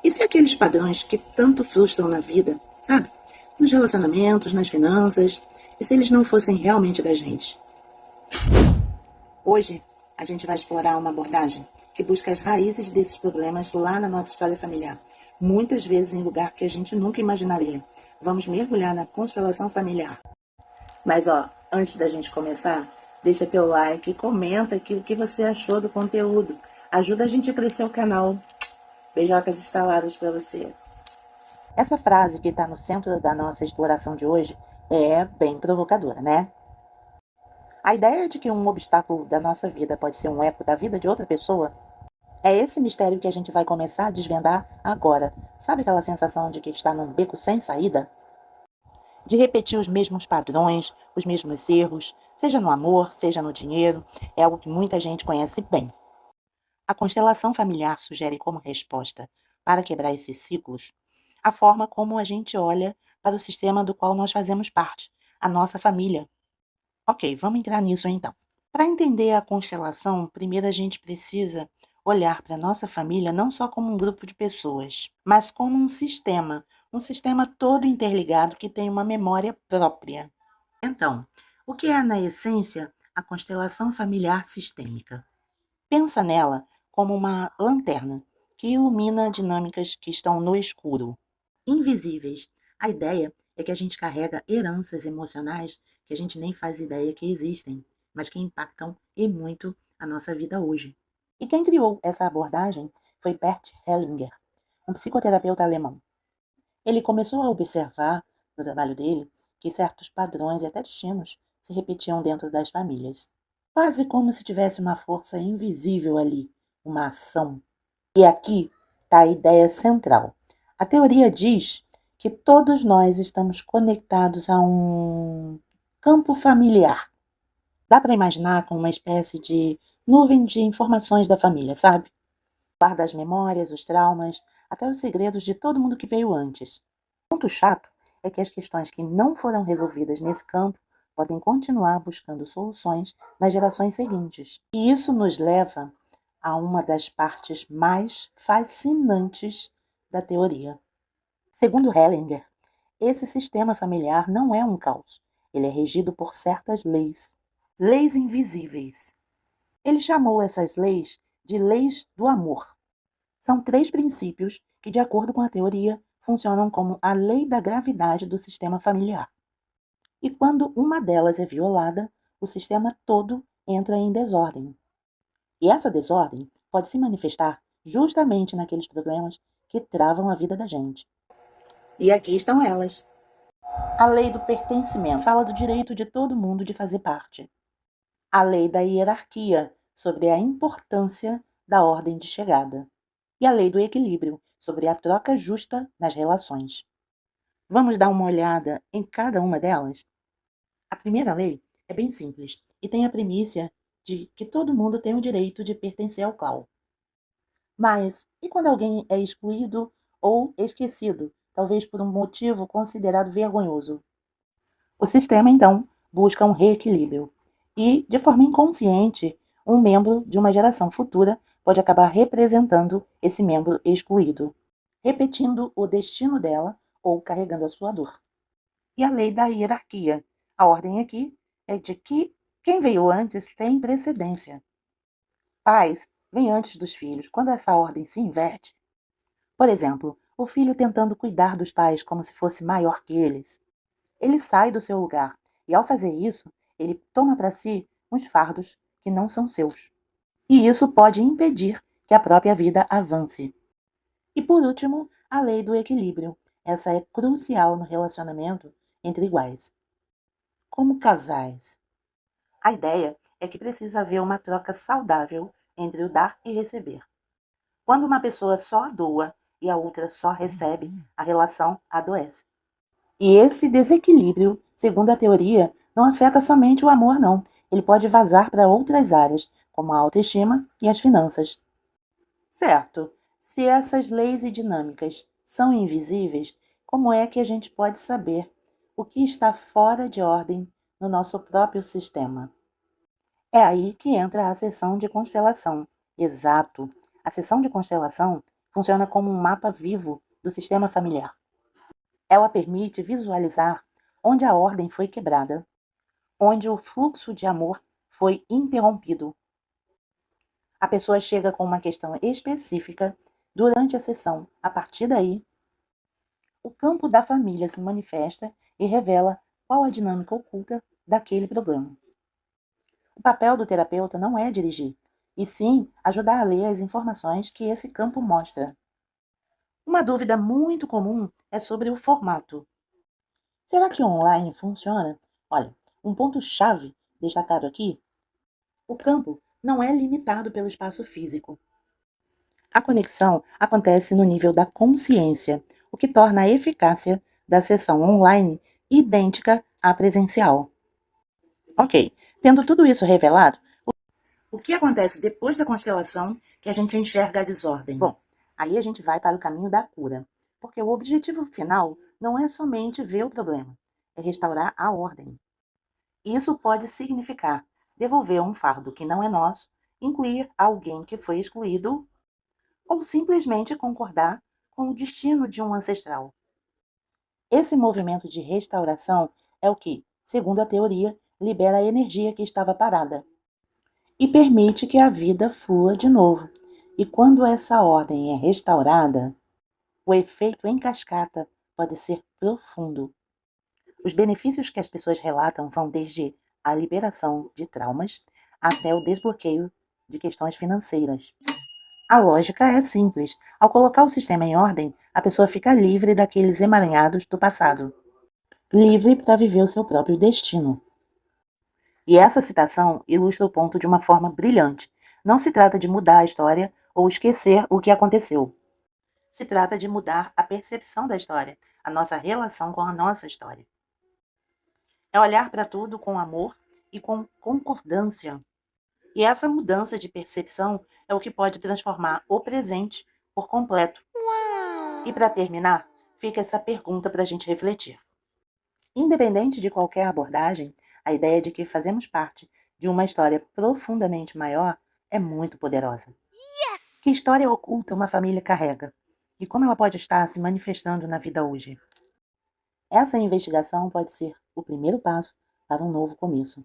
E se aqueles padrões que tanto frustram na vida, sabe? Nos relacionamentos, nas finanças, e se eles não fossem realmente da gente? Hoje, a gente vai explorar uma abordagem que busca as raízes desses problemas lá na nossa história familiar, muitas vezes em lugar que a gente nunca imaginaria. Vamos mergulhar na constelação familiar. Mas antes da gente começar, deixa teu like e comenta aqui o que você achou do conteúdo. Ajuda a gente a crescer o canal. Beijocas instaladas para você. Essa frase que está no centro da nossa exploração de hoje é bem provocadora, né? A ideia de que um obstáculo da nossa vida pode ser um eco da vida de outra pessoa é esse mistério que a gente vai começar a desvendar agora. Sabe aquela sensação de que está num beco sem saída? De repetir os mesmos padrões, os mesmos erros, seja no amor, seja no dinheiro, é algo que muita gente conhece bem. A constelação familiar sugere como resposta para quebrar esses ciclos a forma como a gente olha para o sistema do qual nós fazemos parte, a nossa família. Ok, vamos entrar nisso então. Para entender a constelação, primeiro a gente precisa olhar para a nossa família não só como um grupo de pessoas, mas como um sistema todo interligado que tem uma memória própria. Então, o que é, na essência, a constelação familiar sistêmica? Pensa nela como uma lanterna que ilumina dinâmicas que estão no escuro, invisíveis. A ideia é que a gente carrega heranças emocionais que a gente nem faz ideia que existem, mas que impactam e muito a nossa vida hoje. E quem criou essa abordagem foi Bert Hellinger, um psicoterapeuta alemão. Ele começou a observar, no trabalho dele, que certos padrões e até destinos se repetiam dentro das famílias. Quase como se tivesse uma força invisível ali, uma ação. E aqui está a ideia central. A teoria diz que todos nós estamos conectados a um campo familiar. Dá para imaginar como uma espécie de nuvem de informações da família, sabe? Guarda as memórias, os traumas, até os segredos de todo mundo que veio antes. O ponto chato é que as questões que não foram resolvidas nesse campo podem continuar buscando soluções nas gerações seguintes. E isso nos leva a uma das partes mais fascinantes da teoria. Segundo Hellinger, esse sistema familiar não é um caos. Ele é regido por certas leis. Leis invisíveis. Ele chamou essas leis de leis do amor. São 3 princípios que, de acordo com a teoria, funcionam como a lei da gravidade do sistema familiar. E quando uma delas é violada, o sistema todo entra em desordem. E essa desordem pode se manifestar justamente naqueles problemas que travam a vida da gente. E aqui estão elas. A lei do pertencimento fala do direito de todo mundo de fazer parte. A lei da hierarquia, sobre a importância da ordem de chegada. E a lei do equilíbrio, sobre a troca justa nas relações. Vamos dar uma olhada em cada uma delas? A primeira lei é bem simples e tem a premissa de que todo mundo tem o direito de pertencer ao clã. Mas e quando alguém é excluído ou esquecido, talvez por um motivo considerado vergonhoso? O sistema, então, busca um reequilíbrio e, de forma inconsciente, um membro de uma geração futura pode acabar representando esse membro excluído, repetindo o destino dela ou carregando a sua dor. E a lei da hierarquia. A ordem aqui é de que quem veio antes tem precedência. Pais vêm antes dos filhos. Quando essa ordem se inverte, por exemplo, o filho tentando cuidar dos pais como se fosse maior que eles, ele sai do seu lugar e, ao fazer isso, ele toma para si uns fardos que não são seus. E isso pode impedir que a própria vida avance. E por último, a lei do equilíbrio. Essa é crucial no relacionamento entre iguais. Como casais, a ideia é que precisa haver uma troca saudável entre o dar e receber. Quando uma pessoa só doa e a outra só recebe, a relação adoece. E esse desequilíbrio, segundo a teoria, não afeta somente o amor, não. Ele pode vazar para outras áreas, como a autoestima e as finanças. Certo, se essas leis e dinâmicas são invisíveis, como é que a gente pode saber o que está fora de ordem no nosso próprio sistema? É aí que entra a sessão de constelação. Exato. A sessão de constelação funciona como um mapa vivo do sistema familiar. Ela permite visualizar onde a ordem foi quebrada, onde o fluxo de amor foi interrompido. A pessoa chega com uma questão específica durante a sessão. A partir daí, o campo da família se manifesta e revela qual a dinâmica oculta daquele problema. O papel do terapeuta não é dirigir, e sim ajudar a ler as informações que esse campo mostra. Uma dúvida muito comum é sobre o formato. Será que online funciona? Olha, um ponto-chave destacado aqui: o campo não é limitado pelo espaço físico. A conexão acontece no nível da consciência, o que torna a eficácia da sessão online idêntica à presencial. Ok, tendo tudo isso revelado, o que acontece depois da constelação que a gente enxerga a desordem? Bom, aí a gente vai para o caminho da cura, porque o objetivo final não é somente ver o problema, é restaurar a ordem. Isso pode significar devolver um fardo que não é nosso, incluir alguém que foi excluído ou simplesmente concordar com o destino de um ancestral. Esse movimento de restauração é o que, segundo a teoria, libera a energia que estava parada e permite que a vida flua de novo. E quando essa ordem é restaurada, o efeito em cascata pode ser profundo. Os benefícios que as pessoas relatam vão desde a liberação de traumas até o desbloqueio de questões financeiras. A lógica é simples. Ao colocar o sistema em ordem, a pessoa fica livre daqueles emaranhados do passado, livre para viver o seu próprio destino. E essa citação ilustra o ponto de uma forma brilhante. Não se trata de mudar a história ou esquecer o que aconteceu. Se trata de mudar a percepção da história, a nossa relação com a nossa história. É olhar para tudo com amor e com concordância. E essa mudança de percepção é o que pode transformar o presente por completo. E para terminar, fica essa pergunta para a gente refletir. Independente de qualquer abordagem, a ideia de que fazemos parte de uma história profundamente maior é muito poderosa. Que história oculta uma família carrega? E como ela pode estar se manifestando na vida hoje? Essa investigação pode ser o primeiro passo para um novo começo.